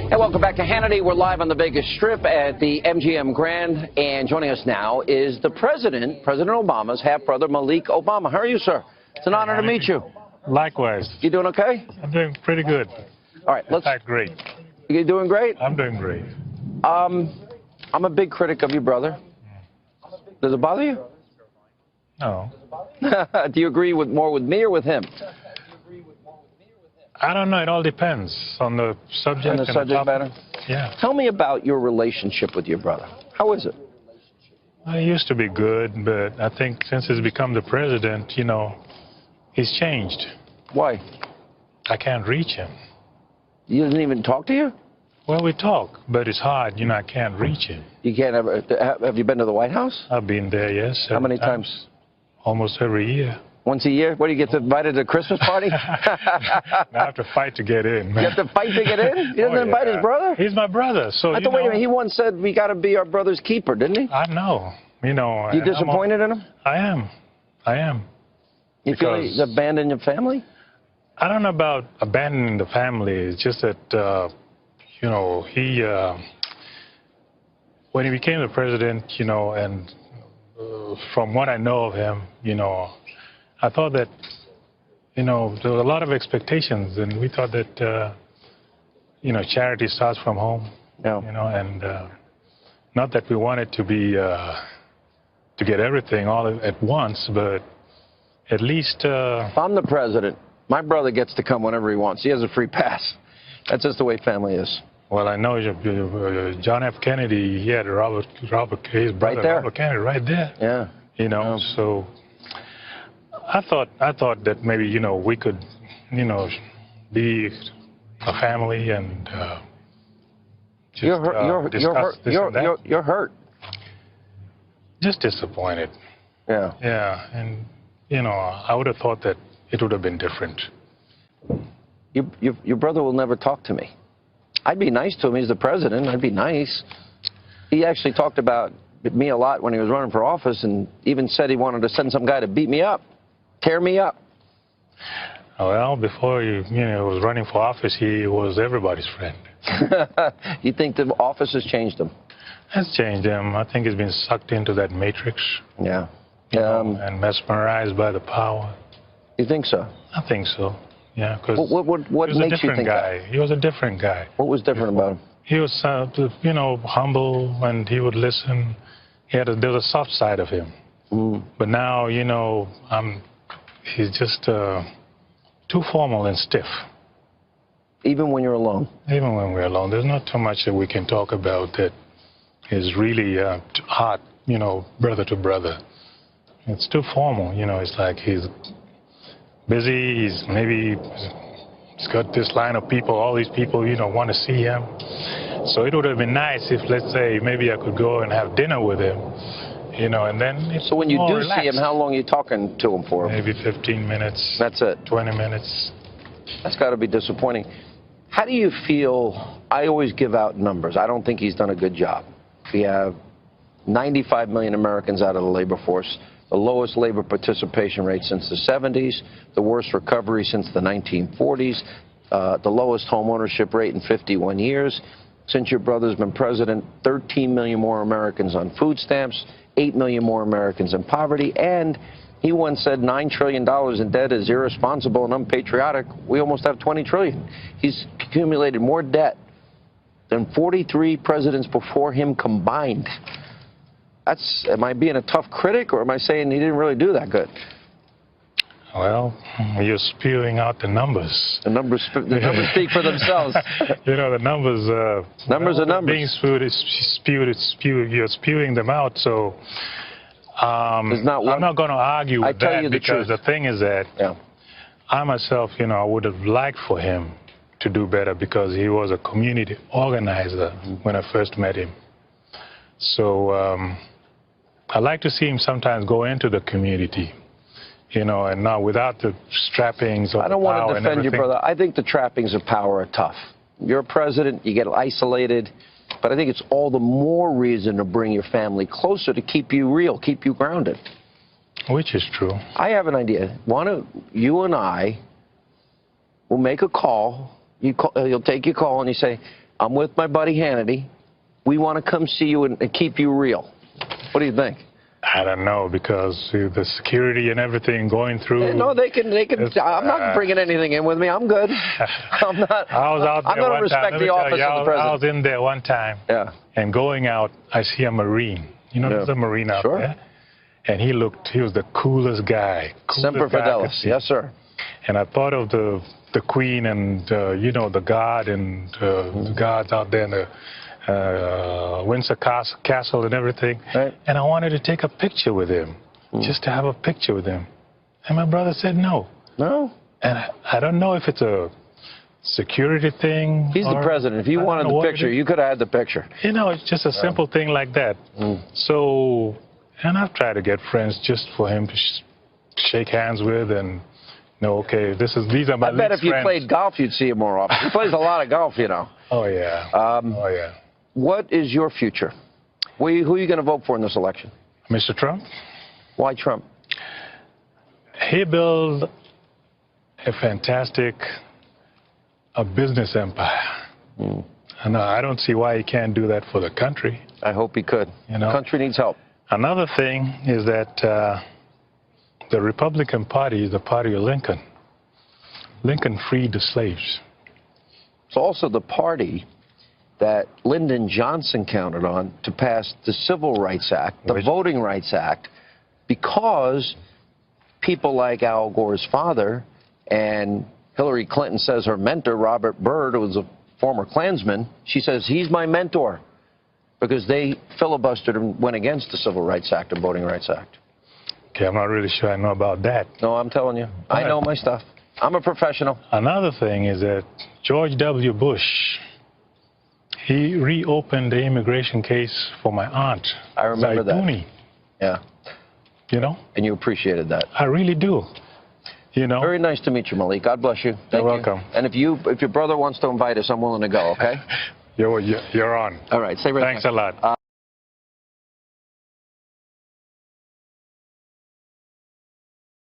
And welcome back to Hannity. We're live on the Vegas Strip at the MGM Grand. And joining us now is the President Obama's half-brother, Malik Obama. How are you, sir? It's an honor to meet you. Likewise. You doing okay? I'm doing pretty good. All right, In fact, great. You doing great? I'm doing great. I'm a big critic of your brother. Does it bother you? No. Do you agree more with me or with him? I don't know. It all depends on the subject. On the subject matter? Yeah. Tell me about your relationship with your brother. How is it? Well, it used to be good, but I think since he's become the president, he's changed. Why? I can't reach him. He doesn't even talk to you? Well, we talk, but it's hard. I can't reach him. You can't ever. Have you been to the White House? I've been there, yes. How many times? Almost every year. Once a year? What, do you get invited to a Christmas party? I have to fight to get in. You have to fight to get in? He doesn't invite his brother? He's my brother, so wait a minute. He once said we got to be our brother's keeper, didn't he? I know. You disappointed in him? I am. You feel he's abandoned your family? I don't know about abandoning the family. It's just that, he, when he became the president, and from what I know of him, I thought that, there were a lot of expectations, and we thought that, charity starts from home. Yeah. And not that we wanted to be, to get everything all at once, but at least... If I'm the president, my brother gets to come whenever he wants. He has a free pass. That's just the way family is. Well, I know John F. Kennedy, he had his brother, right there. Robert Kennedy, right there. Yeah. So I thought that maybe, we could, be a family and just you're hurt. Just disappointed. Yeah. Yeah, and, I would have thought that it would have been different. Your brother will never talk to me. I'd be nice to him. He's the president. I'd be nice. He actually talked about me a lot when he was running for office, and even said he wanted to send some guy to beat me up, tear me up. Well, before he was running for office, he was everybody's friend. You think the office has changed him? Has changed him. I think he's been sucked into that matrix. Yeah. And mesmerized by the power. You think so? I think so. Yeah, because what makes you think that? He was a different guy. What was different about him? He was, humble, and he would listen. There was a soft side of him. But now, he's just too formal and stiff. Even when you're alone? Even when we're alone. There's not too much that we can talk about that is really hot, brother to brother. It's too formal, it's like he's busy, he's got this line of people, all these people, want to see him. So it would have been nice if, let's say, maybe I could go and have dinner with him, and then... So when you do see him, how long are you talking to him for? Maybe 15 minutes. That's it? 20 minutes. That's got to be disappointing. How do you feel? I always give out numbers. I don't think he's done a good job. We have 95 million Americans out of the labor force, the lowest labor participation rate since the 70s, the worst recovery since the 1940s, the lowest home ownership rate in 51 years. Since your brother's been president, 13 million more Americans on food stamps, 8 million more Americans in poverty, and he once said $9 trillion in debt is irresponsible and unpatriotic. We almost have 20 trillion. He's accumulated more debt than 43 presidents before him combined. Am I being a tough critic, or am I saying he didn't really do that good? Well, you're spewing out the numbers. The numbers speak for themselves. The numbers... numbers are numbers. Being spewed, you're spewing them out, so... I'm not going to argue with that, because the thing is that I myself, I would have liked for him to do better, because he was a community organizer when I first met him. So I like to see him sometimes go into the community, and not without the trappings of the power. I don't want to defend you, brother. I think the trappings of power are tough. You're a president, you get isolated, but I think it's all the more reason to bring your family closer, to keep you real, keep you grounded. Which is true. I have an idea. Why don't you and I will make a call. You'll take your call and you say, I'm with my buddy Hannity. We want to come see you and keep you real. What do you think? I don't know, because the security and everything going through. No, they can. I'm not bringing anything in with me. I'm good. I'm not. I was out there. I'm going to respect the office of the president. I was in there one time. Yeah. And going out, I see a Marine. You know, there's a Marine out there. And he was the coolest guy. Semper Fidelis. Yes, sir. And I thought of the Queen and, you know, the God and the gods out there in the Windsor Castle and everything. Right. And I wanted to take a picture with him, just to have a picture with him. And my brother said no. No? And I don't know if it's a security thing. He's the president. If you wanted the picture, you could have had the picture. You know, it's just a simple thing like that. So, and I've tried to get friends just for him to shake hands with and know, okay, these are my friends. I bet if you played golf, you'd see him more often. He plays a lot of golf, you know. Oh, yeah. What is your future? Who are you going to vote for in this election? Mr. Trump. Why Trump? He built a fantastic business empire. And I don't see why he can't do that for the country. I hope he could. You know? The country needs help. Another thing is that the Republican Party is the party of Lincoln. Lincoln freed the slaves. It's also the party that Lyndon Johnson counted on to pass the Civil Rights Act, the Voting Rights Act, because people like Al Gore's father and Hillary Clinton says her mentor, Robert Byrd, who was a former Klansman, she says, he's my mentor, because they filibustered and went against the Civil Rights Act and Voting Rights Act. Okay, I'm not really sure I know about that. No, I'm telling you. I know my stuff. I'm a professional. Another thing is that George W. Bush, he reopened the immigration case for my aunt. I remember that. Yeah. You know? And you appreciated that. I really do. You know? Very nice to meet you, Malik. God bless you. You're welcome. And if your brother wants to invite us, I'm willing to go, okay? You're on. All right. Stay right there. Thanks a lot.